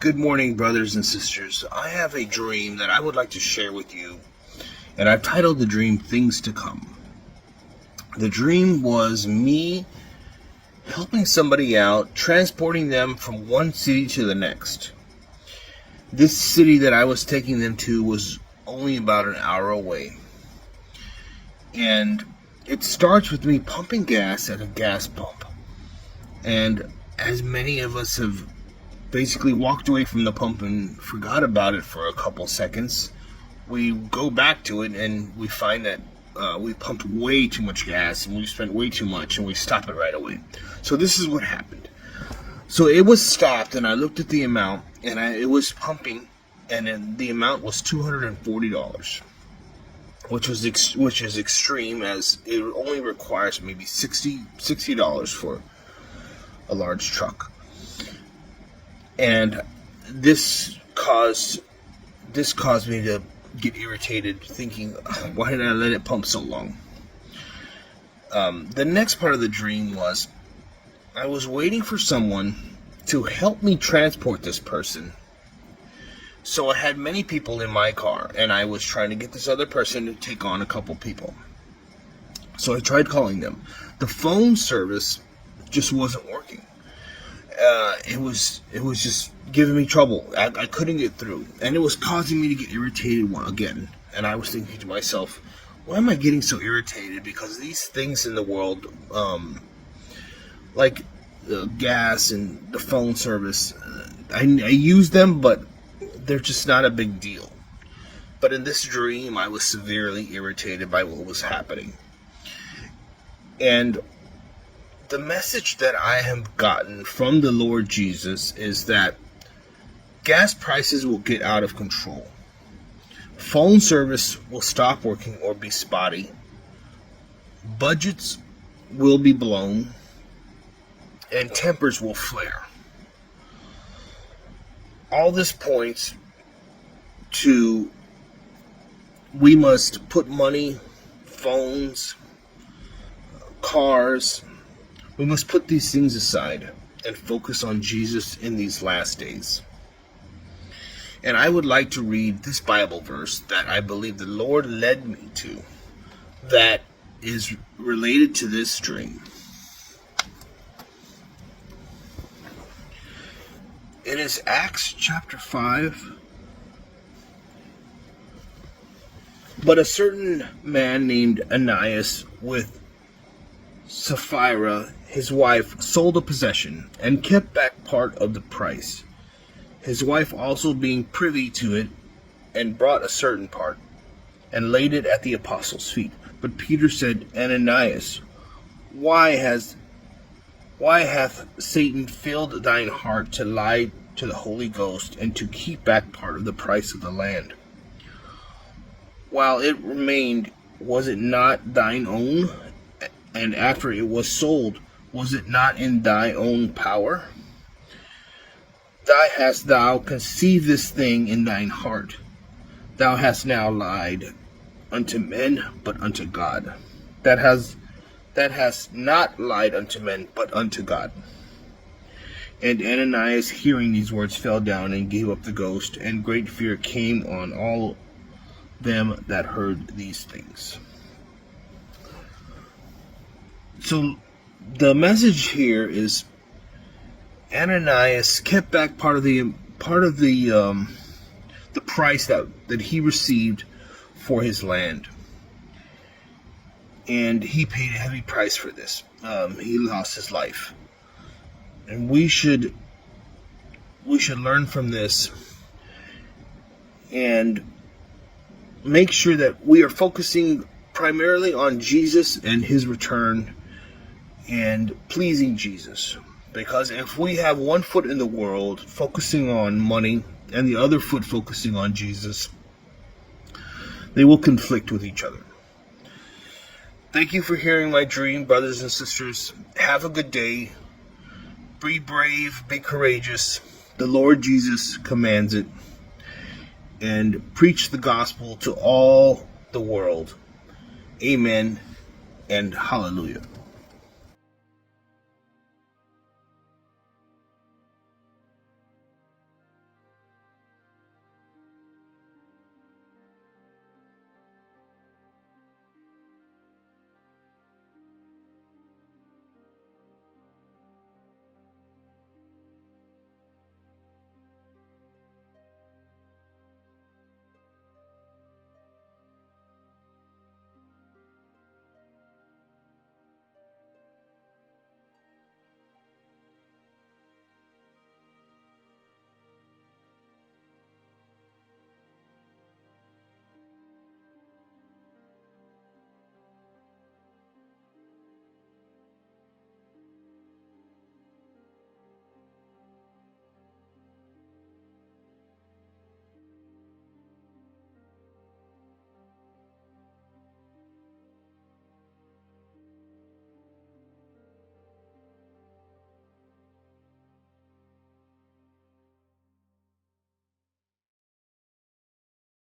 Good morning, brothers and sisters. I have a dream that I would like to share with you, and I've titled the dream Things to Come. The dream was me helping somebody out, transporting them from one city to the next. This city that I was taking them to was only about an hour away. And it starts with me pumping gas at a gas pump. And as many of us have basically walked away from the pump and forgot about it for a couple seconds, we go back to it and we find that we pumped way too much gas and we spent way too much, and we stop it right away. So this is what happened. So it was stopped, and I looked at the amount, and it was pumping, and then the amount was $240, which is extreme, as it only requires maybe $60 for a large truck. And this caused me to get irritated, thinking, why did I let it pump so long? The next part of the dream was I was waiting for someone to help me transport this person. So I had many people in my car, and I was trying to get this other person to take on a couple people. So I tried calling them. The phone service just wasn't working. It was just giving me trouble. I couldn't get through, and it was causing me to get irritated again. And I was thinking to myself, why am I getting so irritated? Because these things in the world, like gas and the phone service, I use them, but they're just not a big deal. But in this dream, I was severely irritated by what was happening. And the message that I have gotten from the Lord Jesus is that gas prices will get out of control. Phone service will stop working or be spotty. Budgets will be blown. And tempers will flare. All this points to we must put money, phones, cars. We must put these things aside and focus on Jesus in these last days. And I would like to read this Bible verse that I believe the Lord led me to, that is related to this dream. It is Acts chapter 5. But a certain man named Ananias with Sapphira, his wife, sold a possession and kept back part of the price. His wife also being privy to it, and brought a certain part, and laid it at the apostles' feet. But Peter said, Ananias, why hath Satan filled thine heart to lie to the Holy Ghost, and to keep back part of the price of the land? While it remained, was it not thine own? And after it was sold, was it not in thy own power? Hast thou conceived this thing in thine heart? Thou hast now lied unto men, but unto God. That hast not lied unto men, but unto God. And Ananias, hearing these words, fell down and gave up the ghost, and great fear came on all them that heard these things. So the message here is Ananias kept back part of the price that he received for his land, and he paid a heavy price for this. He lost his life, and we should learn from this and make sure that we are focusing primarily on Jesus and his return and pleasing Jesus. Because if we have one foot in the world focusing on money and the other foot focusing on Jesus, they will conflict with each other. Thank you for hearing my dream, brothers and sisters. Have a good day. Be brave, be courageous. The Lord Jesus commands it. And preach the gospel to all the world. Amen and hallelujah.